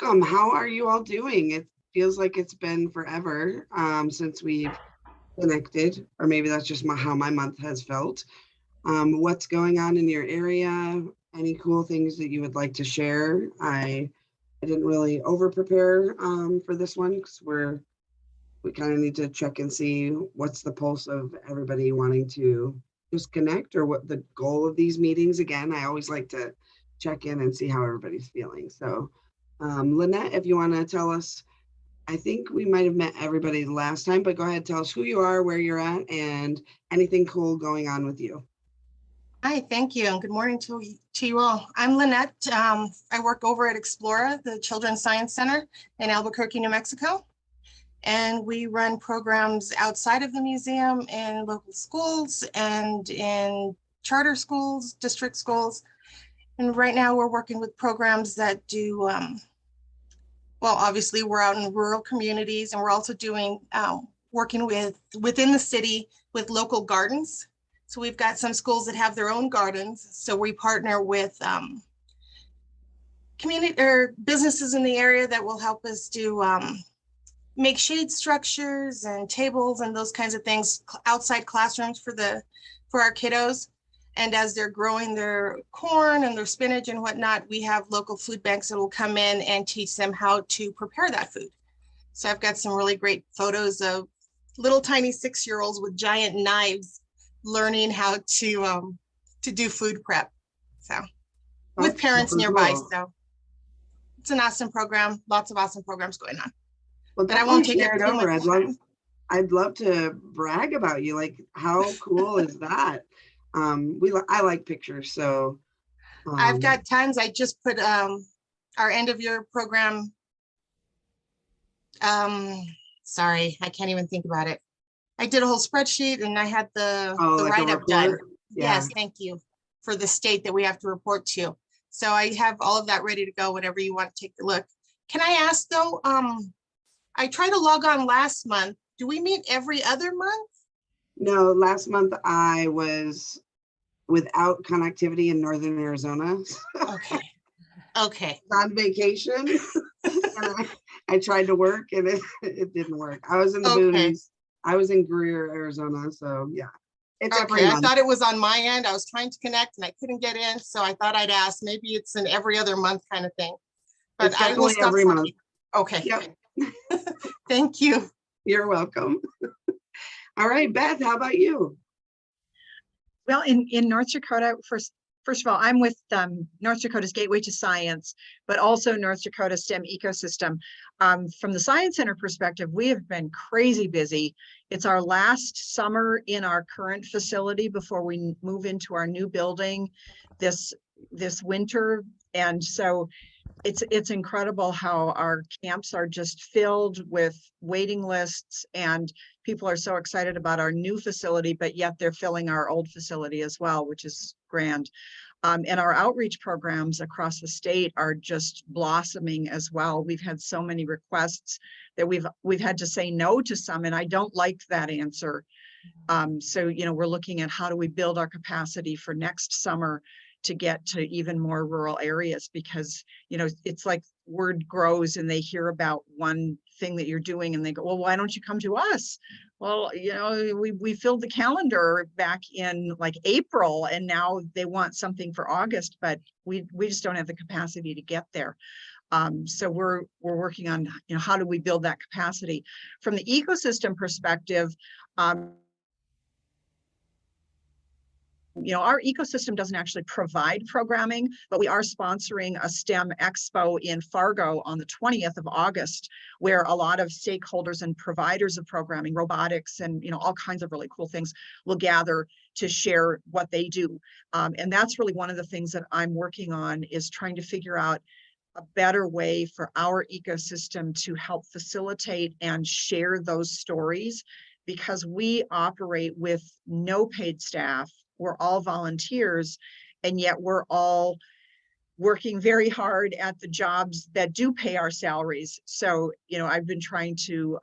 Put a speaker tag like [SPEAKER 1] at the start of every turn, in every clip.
[SPEAKER 1] welcome. How are you all doing? It feels like it's been forever since we've connected, or maybe that's just how my month has felt. What's going on in your area? Any cool things that you would like to share? I didn't really over prepare for this one because we kind of need to check and see what's the pulse of everybody wanting to just connect, or what the goal of these meetings. Again, I always like to check in and see how everybody's feeling. So Lynette, if you want to tell us, I think we might have met everybody last time, but go ahead, tell us who you are, where you're at, and anything cool going on with you.
[SPEAKER 2] Hi, thank you, and good morning to you all. I'm Lynette. I work over at Explora, the Children's Science Center in Albuquerque, New Mexico. And we run programs outside of the museum in local schools and in charter schools, district schools. And right now we're working with programs that do, well, obviously we're out in rural communities, and we're also doing, working within the city with local gardens. So we've got some schools that have their own gardens. So we partner with community or businesses in the area that will help us do make shade structures and tables and those kinds of things, outside classrooms for our kiddos. And as they're growing their corn and their spinach and whatnot, we have local food banks that will come in and teach them how to prepare that food. So I've got some really great photos of little tiny 6-year-olds with giant knives learning how to do food prep. So with parents nearby.
[SPEAKER 1] Cool.
[SPEAKER 2] So it's an awesome program. Lots of awesome programs going on.
[SPEAKER 1] Well,
[SPEAKER 2] but I won't take it over.
[SPEAKER 1] I'd love to brag about you. Like, how cool is that? I like pictures, so
[SPEAKER 2] I've got tons. I just put our end of year program. Sorry, I can't even think about it. I did a whole spreadsheet, and I had the
[SPEAKER 1] like
[SPEAKER 2] write-up done.
[SPEAKER 1] Yeah.
[SPEAKER 2] Yes, thank you, for the state that we have to report to. So I have all of that ready to go whenever you want to take a look. Can I ask though, I tried to log on last month. Do we meet every other month?
[SPEAKER 1] No, last month I was without connectivity in northern Arizona.
[SPEAKER 2] Okay. Okay.
[SPEAKER 1] On vacation. I tried to work and it didn't work. I was in the boonies. I was in Greer, Arizona. So yeah. It's
[SPEAKER 2] okay. I thought it was on my end. I was trying to connect and I couldn't get in. So I thought I'd ask. Maybe it's an every other month kind of thing. But
[SPEAKER 1] it's definitely every month.
[SPEAKER 2] Okay.
[SPEAKER 1] Yep.
[SPEAKER 2] Thank you.
[SPEAKER 1] You're welcome. All right, Beth, how about you?
[SPEAKER 3] Well, in North Dakota, first of all, I'm with North Dakota's Gateway to Science, but also North Dakota STEM ecosystem. From the Science Center perspective, we have been crazy busy. It's our last summer in our current facility before we move into our new building this winter. And so it's incredible how our camps are just filled with waiting lists, and people are so excited about our new facility, but yet they're filling our old facility as well, which is grand. And our outreach programs across the state are just blossoming as well. We've had so many requests that we've had to say no to some, and I don't like that answer. So, we're looking at how do we build our capacity for next summer to get to even more rural areas, because, it's like word grows and they hear about one thing that you're doing and they go, well, why don't you come to us? Well, we filled the calendar back in like April, and now they want something for August, but we just don't have the capacity to get there. So we're working on, how do we build that capacity from the ecosystem perspective. Our ecosystem doesn't actually provide programming, but we are sponsoring a STEM Expo in Fargo on the 20th of August, where a lot of stakeholders and providers of programming, robotics, and all kinds of really cool things will gather to share what they do. And that's really one of the things that I'm working on, is trying to figure out a better way for our ecosystem to help facilitate and share those stories, because we operate with no paid staff. We're all volunteers, and yet we're all working very hard at the jobs that do pay our salaries. So, I've been trying to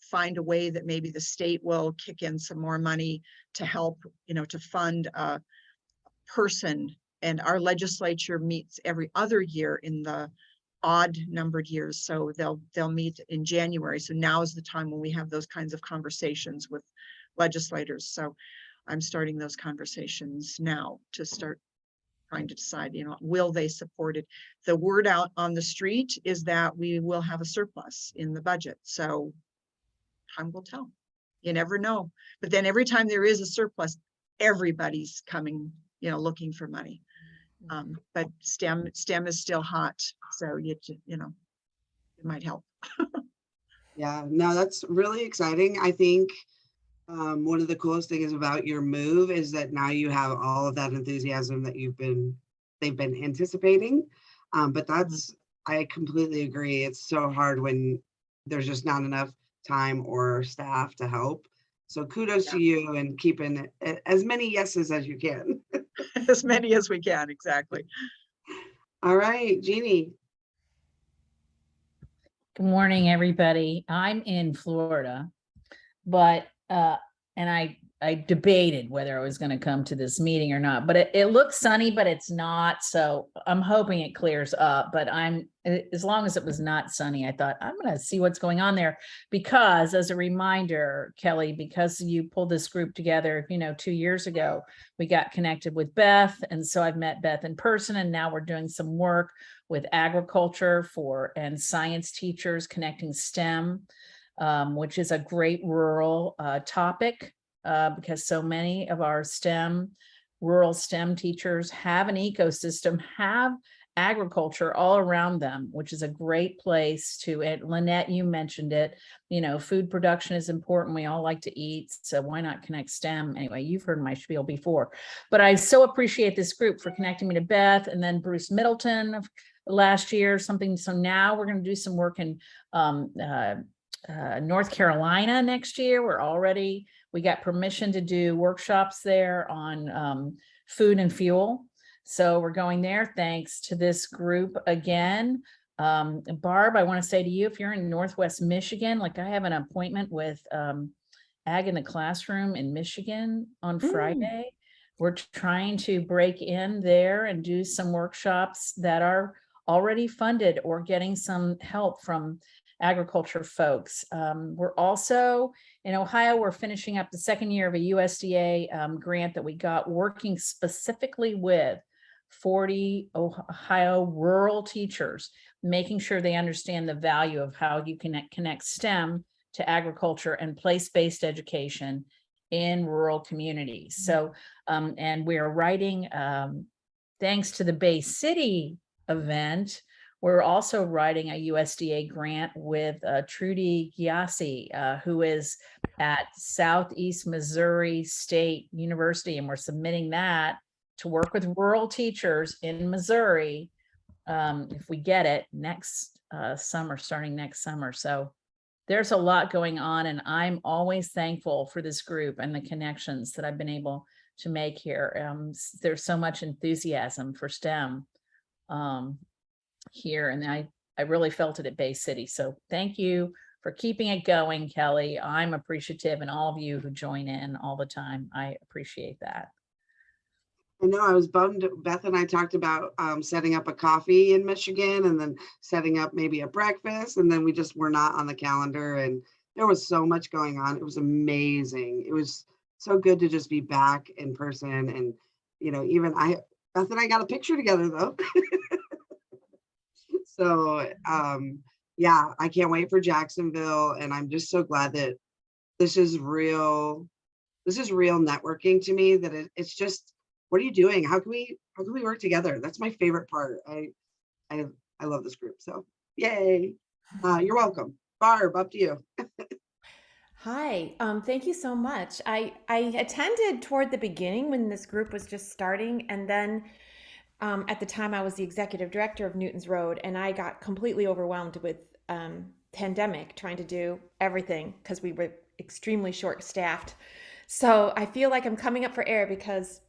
[SPEAKER 3] find a way that maybe the state will kick in some more money to help, to fund a person. And our legislature meets every other year in the odd numbered years. So they'll meet in January. So now is the time when we have those kinds of conversations with legislators. So I'm starting those conversations now to start trying to decide, will they support it? The word out on the street is that we will have a surplus in the budget. So time will tell. You never know. But then every time there is a surplus, everybody's coming, looking for money. But STEM is still hot. So it might help.
[SPEAKER 1] Yeah, no, that's really exciting. I think one of the coolest things about your move is that now you have all of that enthusiasm that they've been anticipating. But I completely agree. It's so hard when there's just not enough time or staff to help. So kudos to you and keeping as many yeses as you can.
[SPEAKER 3] As many as we can, exactly.
[SPEAKER 1] All right, Jeannie.
[SPEAKER 4] Good morning, everybody. I'm in Florida, but and I debated whether I was going to come to this meeting or not, but it looks sunny, but it's not. So I'm hoping it clears up, but as long as it was not sunny, I thought I'm going to see what's going on there, because as a reminder, Kelly, because you pulled this group together, 2 years ago, we got connected with Beth. And so I've met Beth in person, and now we're doing some work with agriculture and science teachers connecting STEM, which is a great rural topic, because so many of our rural STEM teachers have an ecosystem, have agriculture all around them, which is a great place and Lynette, you mentioned it, food production is important. We all like to eat. So why not connect STEM? Anyway, you've heard my spiel before, but I so appreciate this group for connecting me to Beth and then Bruce Middleton last year, something. So now we're going to do some work in North Carolina next year. We got permission to do workshops there on food and fuel. So we're going there thanks to this group again. Barb, I want to say to you, if you're in Northwest Michigan, like I have an appointment with Ag in the Classroom in Michigan on Friday. We're trying to break in there and do some workshops that are already funded or getting some help from agriculture folks. We're also in Ohio, we're finishing up the second year of a USDA grant that we got, working specifically with 40 Ohio rural teachers, making sure they understand the value of how you can connect STEM to agriculture and place-based education in rural communities. So, and we're writing, thanks to the Bay City event, we're also writing a USDA grant with Trudy Giassi, who is at Southeast Missouri State University, and we're submitting that to work with rural teachers in Missouri, if we get it, next summer, starting next summer. So there's a lot going on, and I'm always thankful for this group and the connections that I've been able to make here. There's so much enthusiasm for STEM here, and I really felt it at Bay City. So thank you for keeping it going, Kelly. I'm appreciative, and all of you who join in all the time. I appreciate that.
[SPEAKER 1] I know I was bummed. Beth and I talked about setting up a coffee in Michigan and then setting up maybe a breakfast, and then we just were not on the calendar, and there was so much going on. It was amazing. It was so good to just be back in person. And, even Beth and I got a picture together though. So yeah, I can't wait for Jacksonville. And I'm just so glad that this is real networking to me, that it's just, what are you doing? How can we work together? That's my favorite part. I love this group. So yay. You're welcome. Barb, up to you.
[SPEAKER 5] Hi, thank you so much. I attended toward the beginning when this group was just starting, and then at the time I was the executive director of Newton's Road, and I got completely overwhelmed with pandemic, trying to do everything because we were extremely short-staffed. So I feel like I'm coming up for air because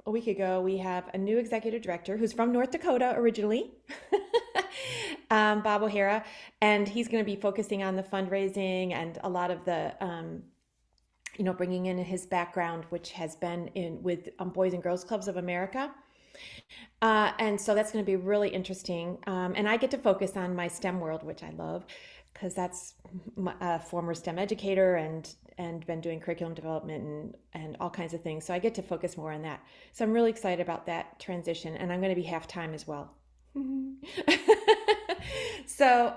[SPEAKER 5] a week ago, we have a new executive director who's from North Dakota originally, Bob O'Hara, and he's going to be focusing on the fundraising and a lot of the, bringing in his background, which has been with Boys and Girls Clubs of America. And so that's going to be really interesting. And I get to focus on my STEM world, which I love, because that's a former STEM educator and been doing curriculum development and all kinds of things. So I get to focus more on that. So I'm really excited about that transition, and I'm going to be half-time as well. So,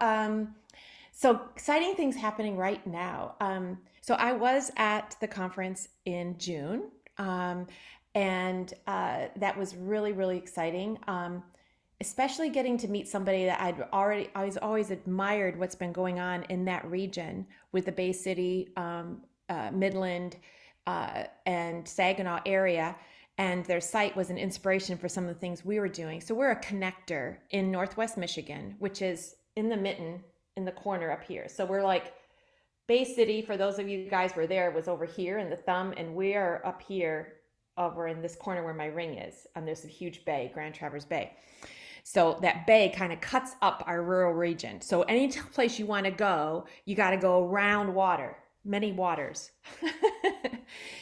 [SPEAKER 5] so exciting things happening right now. So I was at the conference in June, and that was really, really exciting. Especially getting to meet somebody that I was always admired what's been going on in that region with the Bay City, Midland, and Saginaw area. And their site was an inspiration for some of the things we were doing. So we're a connector in Northwest Michigan, which is in the mitten in the corner up here. So we're like Bay City, for those of you guys who were there, was over here in the thumb, and we are up here over in this corner where my ring is. And there's a huge bay, Grand Traverse Bay. So that bay kind of cuts up our rural region. So any place you want to go, you got to go around water, many waters.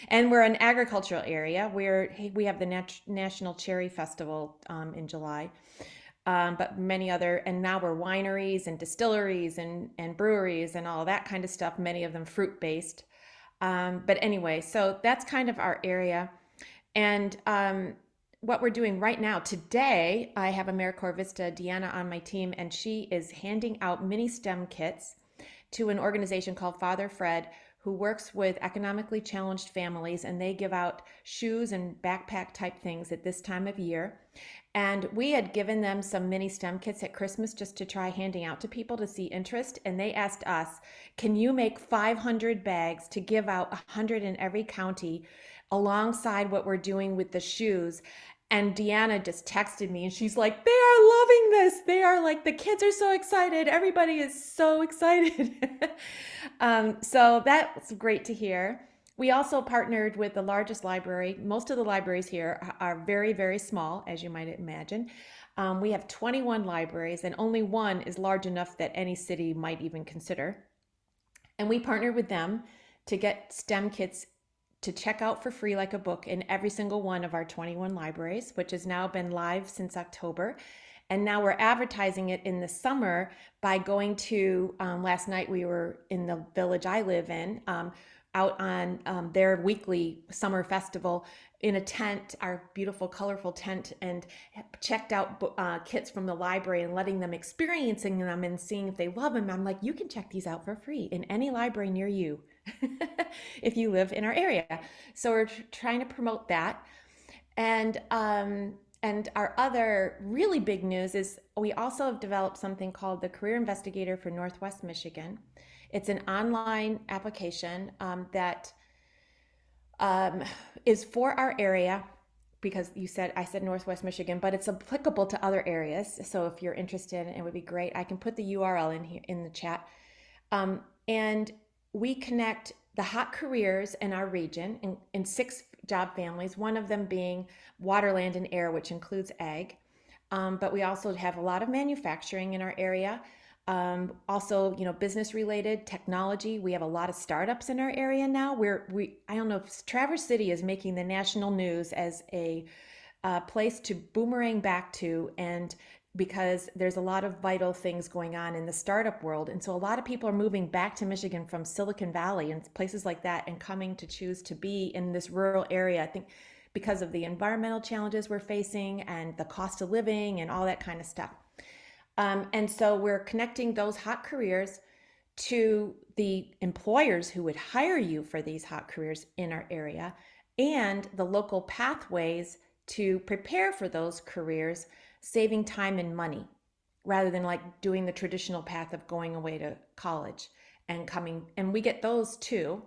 [SPEAKER 5] And we're an agricultural area. We have the National Cherry Festival in July, but many other, and now we're wineries and distilleries and breweries and all that kind of stuff, many of them fruit-based. But anyway, so that's kind of our area. And what we're doing right now, today, I have AmeriCorps Vista, Deanna, on my team, and she is handing out mini STEM kits to an organization called Father Fred, who works with economically challenged families, and they give out shoes and backpack type things at this time of year. And we had given them some mini STEM kits at Christmas just to try handing out to people to see interest. And they asked us, can you make 500 bags to give out 100 in every county alongside what we're doing with the shoes? And Deanna just texted me and she's like, they are loving this. They are like, the kids are so excited. Everybody is so excited. So that's great to hear. We also partnered with the largest library. Most of the libraries here are very, very small, as you might imagine. We have 21 libraries, and only one is large enough that any city might even consider. And we partnered with them to get STEM kits to check out for free like a book in every single one of our 21 libraries, which has now been live since October. And now we're advertising it in the summer by going to, last night we were in the village I live in, out on their weekly summer festival in a tent, our beautiful, colorful tent, and checked out kits from the library and letting them experiencing them and seeing if they love them. I'm like, you can check these out for free in any library near you if you live in our area. So we're trying to promote that. And our other really big news is we also have developed something called the Career Investigator for Northwest Michigan. It's an online application that is for our area, because I said Northwest Michigan, but it's applicable to other areas. So if you're interested, it would be great. I can put the URL in here in the chat. And we connect the hot careers in our region in 6 job families, one of them being water, land, and air, which includes ag. But we also have a lot of manufacturing in our area. Also, business related technology. We have a lot of startups in our area now. I don't know if Traverse City is making the national news as a place to boomerang back to, and because there's a lot of vital things going on in the startup world. And so a lot of people are moving back to Michigan from Silicon Valley and places like that and coming to choose to be in this rural area. I think because of the environmental challenges we're facing and the cost of living and all that kind of stuff. And so we're connecting those hot careers to the employers who would hire you for these hot careers in our area, and the local pathways to prepare for those careers, saving time and money rather than like doing the traditional path of going away to college and coming. And we get those too.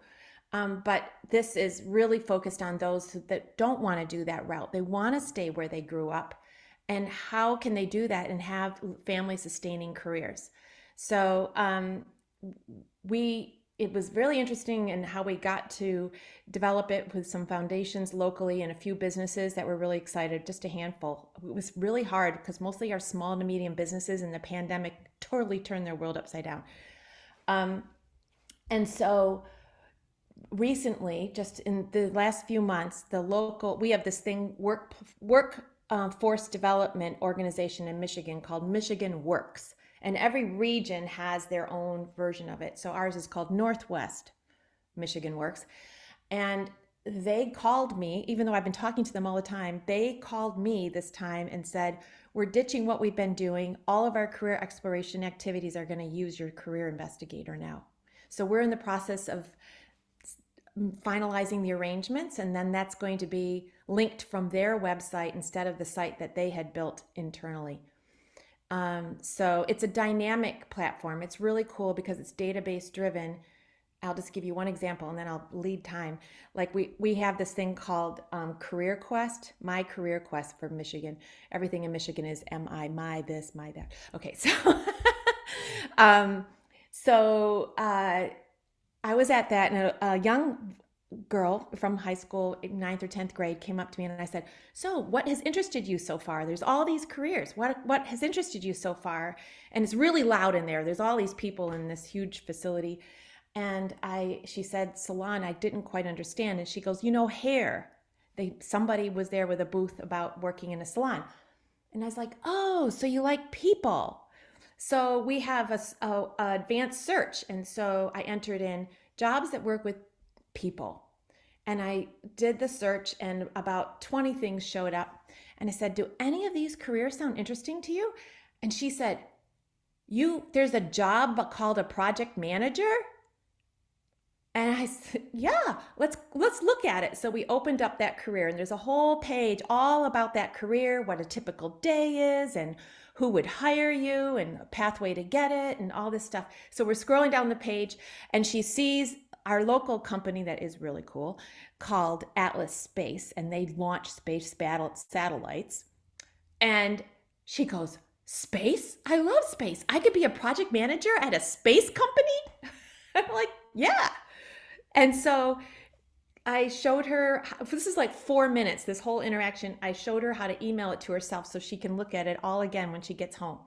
[SPEAKER 5] But this is really focused on those that don't want to do that route. They want to stay where they grew up. And how can they do that and have family sustaining careers? So it was really interesting in how we got to develop it with some foundations locally and a few businesses that were really excited, just a handful. It was really hard because mostly our small to medium businesses in the pandemic totally turned their world upside down. And so recently, just in the last few months, we have this thing, work force development organization in Michigan called Michigan Works. And every region has their own version of it. So ours is called Northwest Michigan Works. And they called me, even though I've been talking to them all the time, they called me this time and said, we're ditching what we've been doing. All of our career exploration activities are going to use your career investigator now. So we're in the process of finalizing the arrangements, and then that's going to be linked from their website instead of the site that they had built internally. So it's a dynamic platform. It's really cool because it's database driven. I'll just give you one example and then I'll lead time. Like we have this thing called Career Quest, My Career Quest for Michigan. Everything in Michigan is MI, my this, my that. Okay, so I was at that, and a young girl from high school, 9th or 10th grade, came up to me and I said, so what has interested you so far? There's all these careers. What has interested you so far? And it's really loud in there. There's all these people in this huge facility. And she said, salon, I didn't quite understand. And she goes, hair. Somebody was there with a booth about working in a salon. And I was like, oh, so you like people. So we have a advanced search. And so I entered in jobs that work with people. And I did the search and about 20 things showed up. And I said, do any of these careers sound interesting to you? And she said, there's a job called a project manager? And I said, yeah, let's look at it. So we opened up that career, and there's a whole page all about that career, what a typical day is, and who would hire you, and a pathway to get it, and all this stuff. So we're scrolling down the page, and she sees our local company that is really cool called Atlas Space, and they launch space satellites. And she goes, space? I love space. I could be a project manager at a space company? I'm like, yeah. And so I showed her, this is like 4 minutes, this whole interaction. I showed her how to email it to herself so she can look at it all again when she gets home.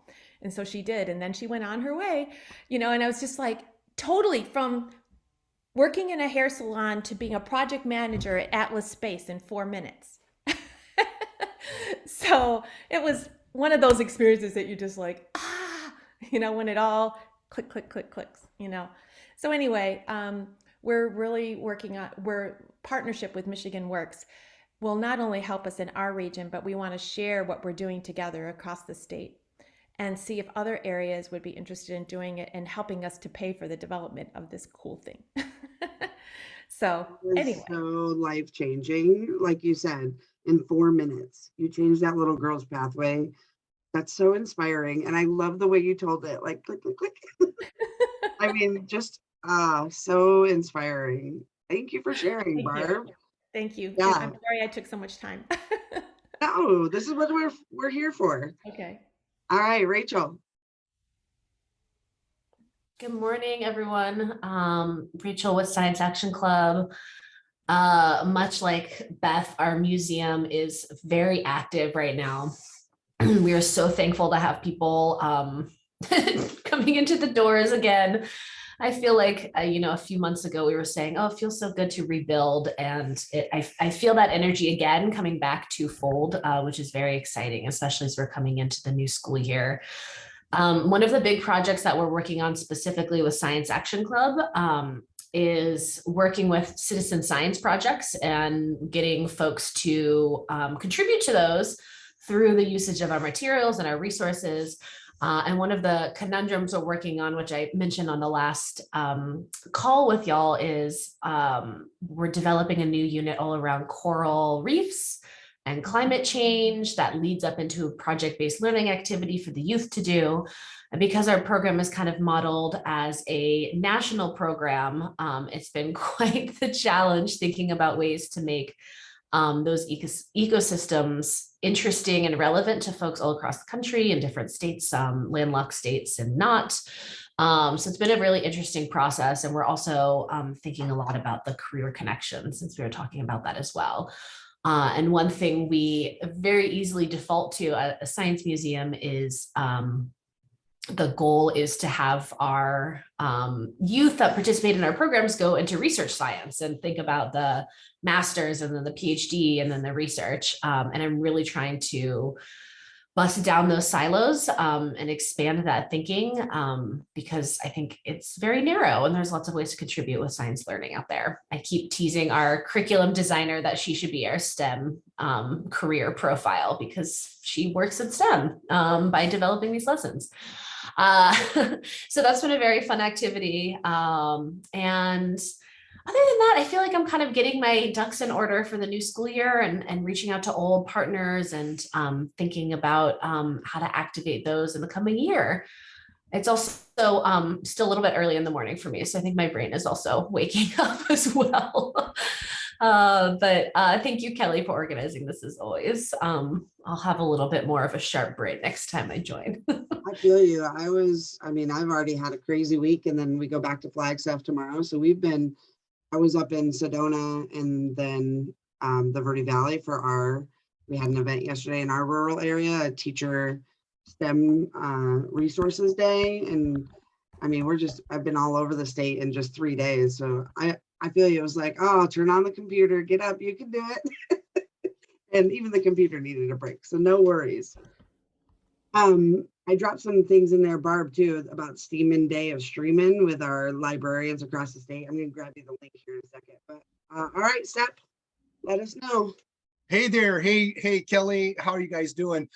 [SPEAKER 5] And so she did. And then she went on her way, and I was just like, totally from working in a hair salon to being a project manager at Atlas Space in 4 minutes. So it was one of those experiences that you just like, when it all clicks. So anyway, we're really working on, partnership with Michigan Works will not only help us in our region, but we want to share what we're doing together across the state and see if other areas would be interested in doing it and helping us to pay for the development of this cool thing. So anyway.
[SPEAKER 1] So life-changing, like you said, in 4 minutes, you changed that little girl's pathway. That's so inspiring. And I love the way you told it, like click, click, click. I mean, just so inspiring. Thank you for sharing, Barb.
[SPEAKER 5] Thank you.
[SPEAKER 1] Yeah.
[SPEAKER 5] I'm sorry I took so much time.
[SPEAKER 1] No, this is what we're here for.
[SPEAKER 5] Okay.
[SPEAKER 1] All right, Rachel.
[SPEAKER 6] Good morning, everyone. Rachel with Science Action Club. Much like Beth, our museum is very active right now. We are so thankful to have people coming into the doors again. I feel like, a few months ago we were saying, oh, it feels so good to rebuild. And I feel that energy again coming back to fold, which is very exciting, especially as we're coming into the new school year. One of the big projects that we're working on specifically with Science Action Club is working with citizen science projects and getting folks to contribute to those through the usage of our materials and our resources. And one of the conundrums we're working on, which I mentioned on the last call with y'all, is we're developing a new unit all around coral reefs and climate change that leads up into a project-based learning activity for the youth to do. And because our program is kind of modeled as a national program, it's been quite the challenge thinking about ways to make those ecosystems interesting and relevant to folks all across the country in different states, landlocked states and not. So it's been a really interesting process. And we're also thinking a lot about the career connection, since we were talking about that as well. And one thing we very easily default to at a science museum is the goal is to have our youth that participate in our programs go into research science and think about the master's and then the PhD and then the research. And I'm really trying to bust down those silos and expand that thinking because I think it's very narrow and there's lots of ways to contribute with science learning out there. I keep teasing our curriculum designer that she should be our STEM career profile because she works in STEM by developing these lessons. So that's been a very fun activity. And other than that, I feel like I'm kind of getting my ducks in order for the new school year and reaching out to old partners and thinking about how to activate those in the coming year. It's also still a little bit early in the morning for me. So I think my brain is also waking up as well. But thank you, Kelly, for organizing this as always. I'll have a little bit more of a sharp brain next time I join.
[SPEAKER 1] I feel you. I've already had a crazy week and then we go back to Flagstaff tomorrow. So I was up in Sedona and then the Verde Valley we had an event yesterday in our rural area, a teacher STEM resources day. And I've been all over the state in just 3 days. So I feel you. It was like, oh, turn on the computer, get up, you can do it. And even the computer needed a break. So no worries. I dropped some things in there, Barb, too, about Steeman Day of Streamin' with our librarians across the state. I'm going to grab you the link here in a second. But all right, Sep, let us know.
[SPEAKER 7] Hey there. Hey, Kelly. How are you guys doing?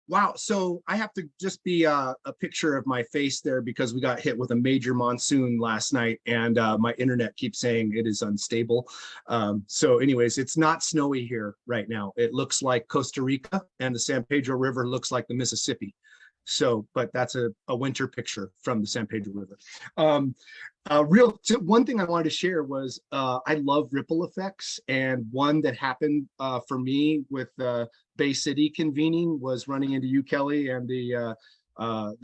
[SPEAKER 7] Wow. So I have to just be a picture of my face there because we got hit with a major monsoon last night and my internet keeps saying it is unstable. So anyways, it's not snowy here right now. It looks like Costa Rica and the San Pedro River looks like the Mississippi. So, but that's a winter picture from the San Pedro River. One thing I wanted to share was I love ripple effects, and one that happened for me with Bay City convening was running into you, Kelly, and the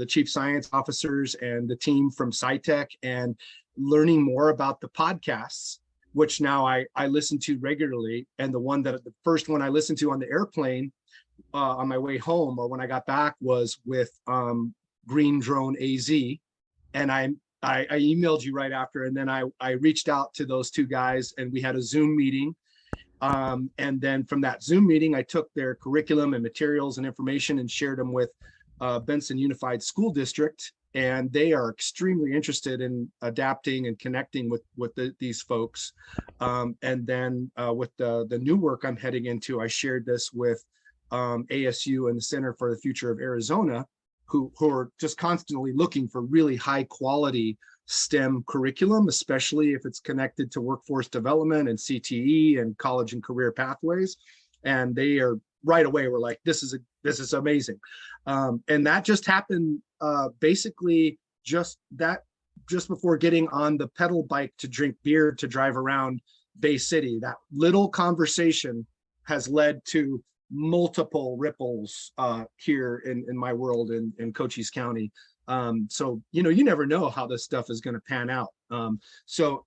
[SPEAKER 7] chief science officers and the team from SciTech, and learning more about the podcasts, which now I listen to regularly. And the first one I listened to on the airplane on my way home or when I got back was with Green Drone AZ, and I emailed you right after, and then I reached out to those two guys and we had a Zoom meeting. And then from that Zoom meeting, I took their curriculum and materials and information and shared them with Benson Unified School District. And they are extremely interested in adapting and connecting with these folks. And then with the new work I'm heading into, I shared this with ASU and the Center for the Future of Arizona, who are just constantly looking for really high quality STEM curriculum, especially if it's connected to workforce development and CTE and college and career pathways. And they are right away, we're like, this is amazing. And that just happened basically just before getting on the pedal bike to drink beer to drive around Bay City. That little conversation has led to multiple ripples here in my world in Cochise County. So, you never know how this stuff is going to pan out. So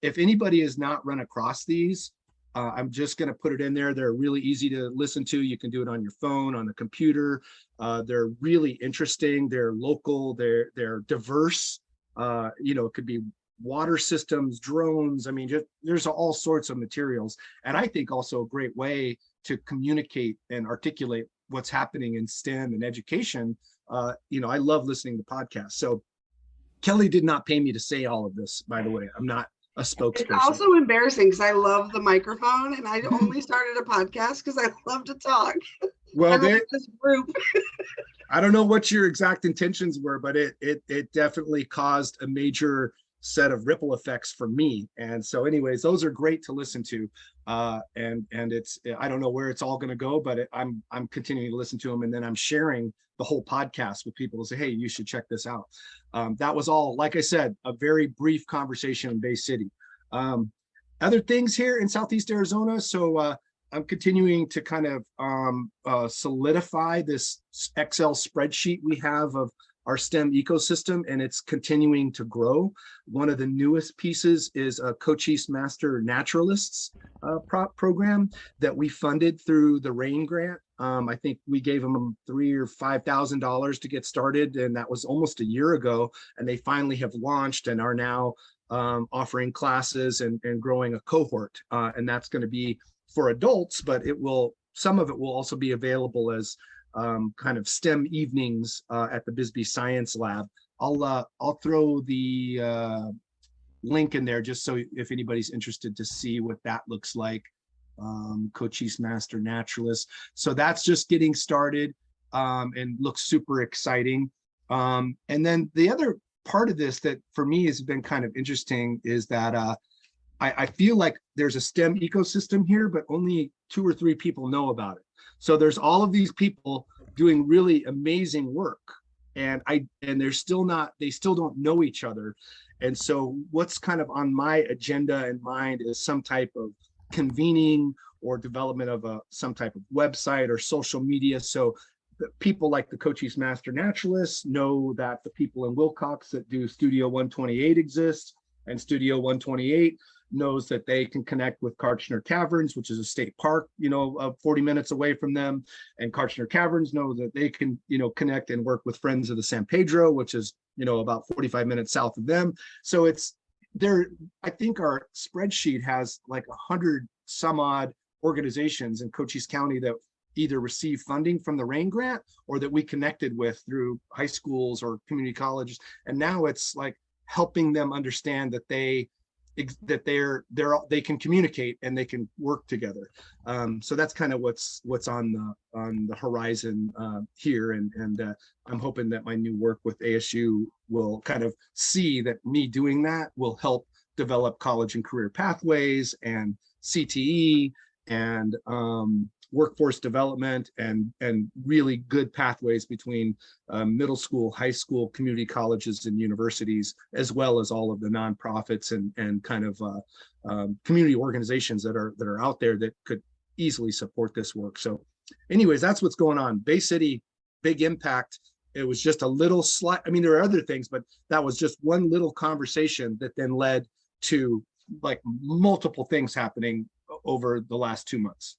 [SPEAKER 7] if anybody has not run across these, I'm just going to put it in there. They're really easy to listen to. You can do it on your phone, on the computer. They're really interesting. They're local. They're diverse. It could be water systems, drones. I mean, there's all sorts of materials. And I think also a great way to communicate and articulate what's happening in STEM and education. I love listening to podcasts. So Kelly did not pay me to say all of this, by the way. I'm not a spokesperson.
[SPEAKER 1] It's also embarrassing because I love the microphone and I only started a podcast because I love to talk.
[SPEAKER 7] Well,
[SPEAKER 1] this group.
[SPEAKER 7] I don't know what your exact intentions were, but it definitely caused a major set of ripple effects for me. And so anyways, those are great to listen to. And it's, I don't know where it's all going to go, but I'm continuing to listen to them. And then I'm sharing the whole podcast with people to say, hey, you should check this out. That was all, like I said, a very brief conversation in Bay City. Other things here in Southeast Arizona. So I'm continuing to kind of solidify this Excel spreadsheet we have of our STEM ecosystem, and it's continuing to grow. One of the newest pieces is a Cochise Master Naturalists program that we funded through the RAIN grant. I think we gave them $3,000 or $5,000 to get started, and that was almost a year ago. And they finally have launched and are now offering classes and growing a cohort. And that's going to be for adults, but some of it will also be available as kind of STEM evenings at the Bisbee Science Lab. I'll throw the link in there just so if anybody's interested to see what that looks like. Cochise Master Naturalist. So that's just getting started and looks super exciting. And then the other part of this that for me has been kind of interesting is that I feel like there's a STEM ecosystem here, but only 2 or 3 people know about it. So there's all of these people doing really amazing work, and they still don't know each other. And so what's kind of on my agenda and mind is some type of convening or development of some type of website or social media. So people like the Cochise Master Naturalists know that the people in Wilcox that do Studio 128 exist, and Studio 128 knows that they can connect with Kartchner Caverns, which is a state park, 40 minutes away from them. And Kartchner Caverns know that they can, connect and work with Friends of the San Pedro, which is, about 45 minutes south of them. So it's there. I think our spreadsheet has like 100 some odd organizations in Cochise County that either receive funding from the RAIN grant or that we connected with through high schools or community colleges. And now it's like helping them understand that they can communicate and they can work together. So that's kind of what's on the horizon here. And I'm hoping that my new work with ASU will kind of see that me doing that will help develop college and career pathways and CTE and workforce development and really good pathways between middle school, high school, community colleges and universities, as well as all of the nonprofits and kind of community organizations that are out there that could easily support this work. So anyways, that's what's going on. Bay City, big impact. It was just a little slight, I mean, there are other things, but that was just one little conversation that then led to like multiple things happening over the last 2 months.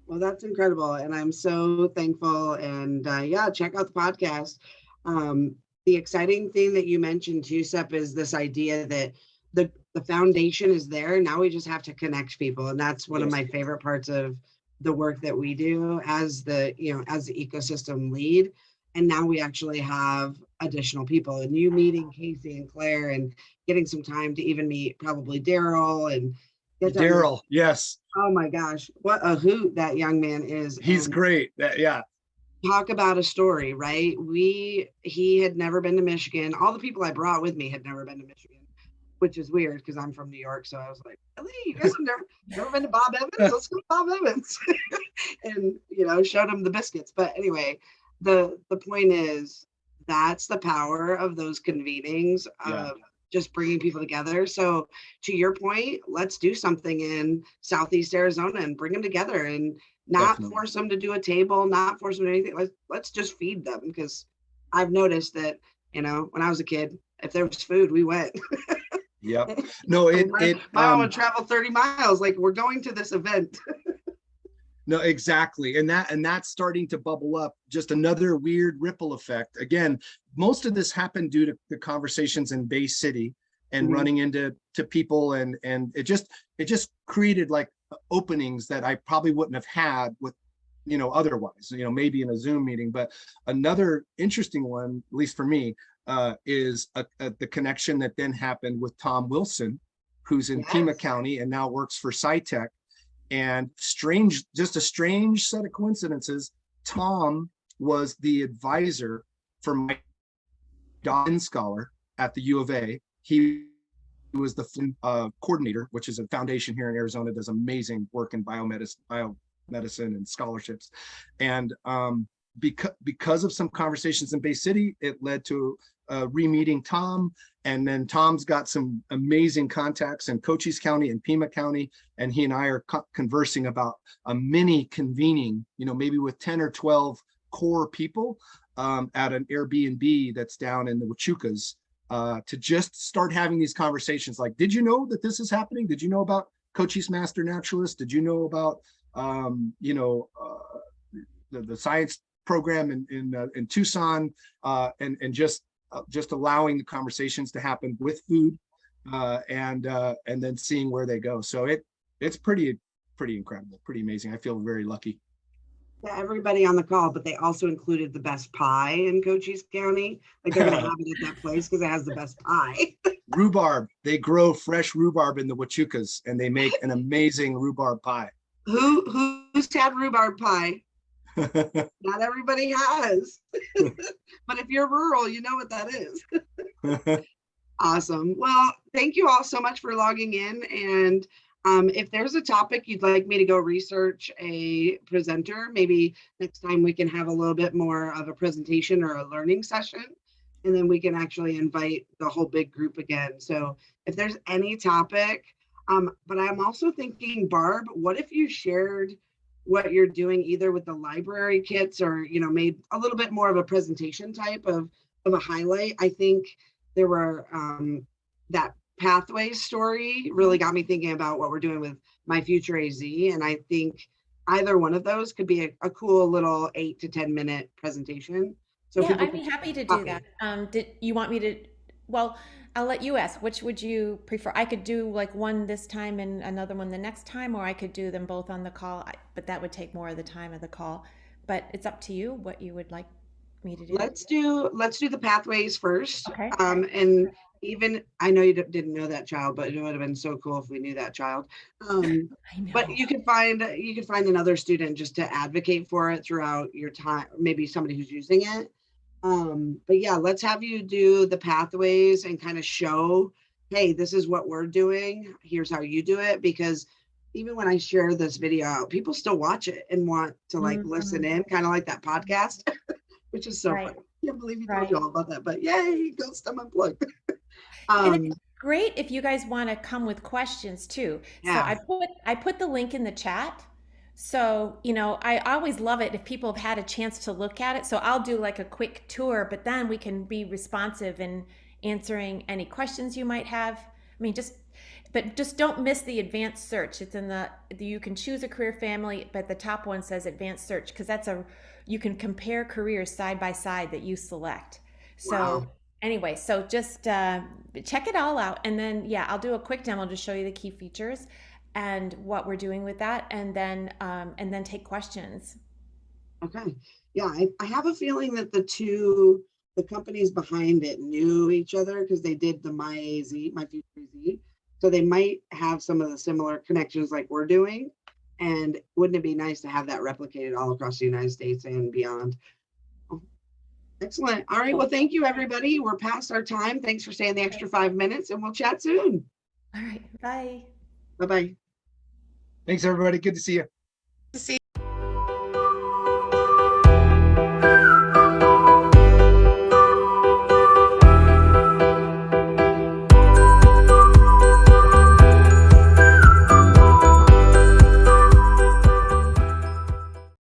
[SPEAKER 1] Well, that's incredible. And I'm so thankful. And yeah, check out the podcast. The exciting thing that you mentioned too, Sep, is this idea that the foundation is there. Now we just have to connect people. And that's one of my favorite parts of the work that we do as the ecosystem lead. And now we actually have additional people, and you meeting Casey and Claire and getting some time to even meet probably Daryl and
[SPEAKER 7] Daryl, yes.
[SPEAKER 1] Oh my gosh, what a hoot that young man is.
[SPEAKER 7] He's great. Yeah.
[SPEAKER 1] Talk about a story, right? He had never been to Michigan. All the people I brought with me had never been to Michigan, which is weird because I'm from New York. So I was like, really? You guys have never been to Bob Evans? Let's go to Bob Evans. And, showed him the biscuits. But anyway, the point is that's the power of those convenings of just bringing people together. So to your point, let's do something in Southeast Arizona and bring them together and not force them to do a table, not force them to do anything. Let's just feed them, because I've noticed that, when I was a kid, if there was food, we went.
[SPEAKER 7] Yep. No,
[SPEAKER 1] my mom would travel 30 miles. Like, we're going to this event.
[SPEAKER 7] No, exactly. And that's starting to bubble up. Just another weird ripple effect. Again, most of this happened due to the conversations in Bay City and running into people, and it just created like openings that I probably wouldn't have had with, otherwise, maybe in a Zoom meeting. But another interesting one, at least for me, is the connection that then happened with Tom Wilson, who's in Pima County and now works for SciTech. And just a strange set of coincidences. Tom was the advisor for Mike Dobbin Scholar at the U of A. He was the coordinator, which is a foundation here in Arizona, does amazing work in biomedicine and scholarships. And because of some conversations in Bay City, it led to re-meeting Tom. And then Tom's got some amazing contacts in Cochise County and Pima County. And he and I are conversing about a mini convening, maybe with 10 or 12 core people at an Airbnb that's down in the Huachucas, to just start having these conversations. Like, did you know that this is happening? Did you know about Cochise Master Naturalist? Did you know about, the science program in Tucson, and just allowing the conversations to happen with food, and then seeing where they go. So it's pretty incredible, pretty amazing. I feel very lucky.
[SPEAKER 1] Yeah, everybody on the call, but they also included the best pie in Cochise County. Like they're gonna have it at that place because it has the best pie.
[SPEAKER 7] Rhubarb. They grow fresh rhubarb in the Huachucas, and they make an amazing rhubarb pie.
[SPEAKER 1] Who's had rhubarb pie? Not everybody has. But if you're rural, you know what that is. Awesome. Well, thank you all so much for logging in. And if there's a topic you'd like me to go research a presenter, maybe next time we can have a little bit more of a presentation or a learning session, and then we can actually invite the whole big group again. So if there's any topic, but I'm also thinking, Barb, what if you shared what you're doing either with the library kits or, made a little bit more of a presentation type of a highlight? I think there were that Pathways story really got me thinking about what we're doing with My Future AZ. And I think either one of those could be a cool little 8 to 10 minute presentation. So
[SPEAKER 5] Yeah,
[SPEAKER 1] people
[SPEAKER 5] I'd be
[SPEAKER 1] can-
[SPEAKER 5] happy to do that. Did you want me to? Well, I'll let you ask. Which would you prefer? I could do like one this time and another one the next time, or I could do them both on the call. But that would take more of the time of the call. But it's up to you what you would like me to do.
[SPEAKER 1] Let's do the Pathways first.
[SPEAKER 5] Okay.
[SPEAKER 1] And even I know you didn't know that child, but it would have been so cool if we knew that child.
[SPEAKER 5] I know.
[SPEAKER 1] But you could find another student just to advocate for it throughout your time, maybe somebody who's using it. But yeah, let's have you do the Pathways and kind of show, hey, this is what we're doing. Here's how you do it. Because even when I share this video out, people still watch it and want to listen in, kind of like that podcast, which is so
[SPEAKER 5] Right.
[SPEAKER 1] funny. I can't believe you
[SPEAKER 5] Right.
[SPEAKER 1] told you all about that, but yay, go STEM Unplugged.
[SPEAKER 5] And it's great if you guys want to come with questions too.
[SPEAKER 1] Yeah.
[SPEAKER 5] So I put the link in the chat. So, I always love it if people have had a chance to look at it. So I'll do like a quick tour, but then we can be responsive in answering any questions you might have. I mean, just don't miss the advanced search. It's in you can choose a career family, but the top one says advanced search because you can compare careers side by side that you select. So
[SPEAKER 1] Wow.
[SPEAKER 5] anyway, so just check it all out. And then, yeah, I'll do a quick demo to show you the key features and what we're doing with that, and then take questions.
[SPEAKER 1] Okay. Yeah, I have a feeling that the companies behind it knew each other because they did the My Future AZ. So they might have some of the similar connections like we're doing. And wouldn't it be nice to have that replicated all across the United States and beyond? Oh, excellent. All right. Well, thank you, everybody. We're past our time. Thanks for staying the extra 5 minutes, and we'll chat soon.
[SPEAKER 5] All right, bye.
[SPEAKER 1] Bye-bye.
[SPEAKER 7] Thanks, everybody. Good to see you.
[SPEAKER 2] See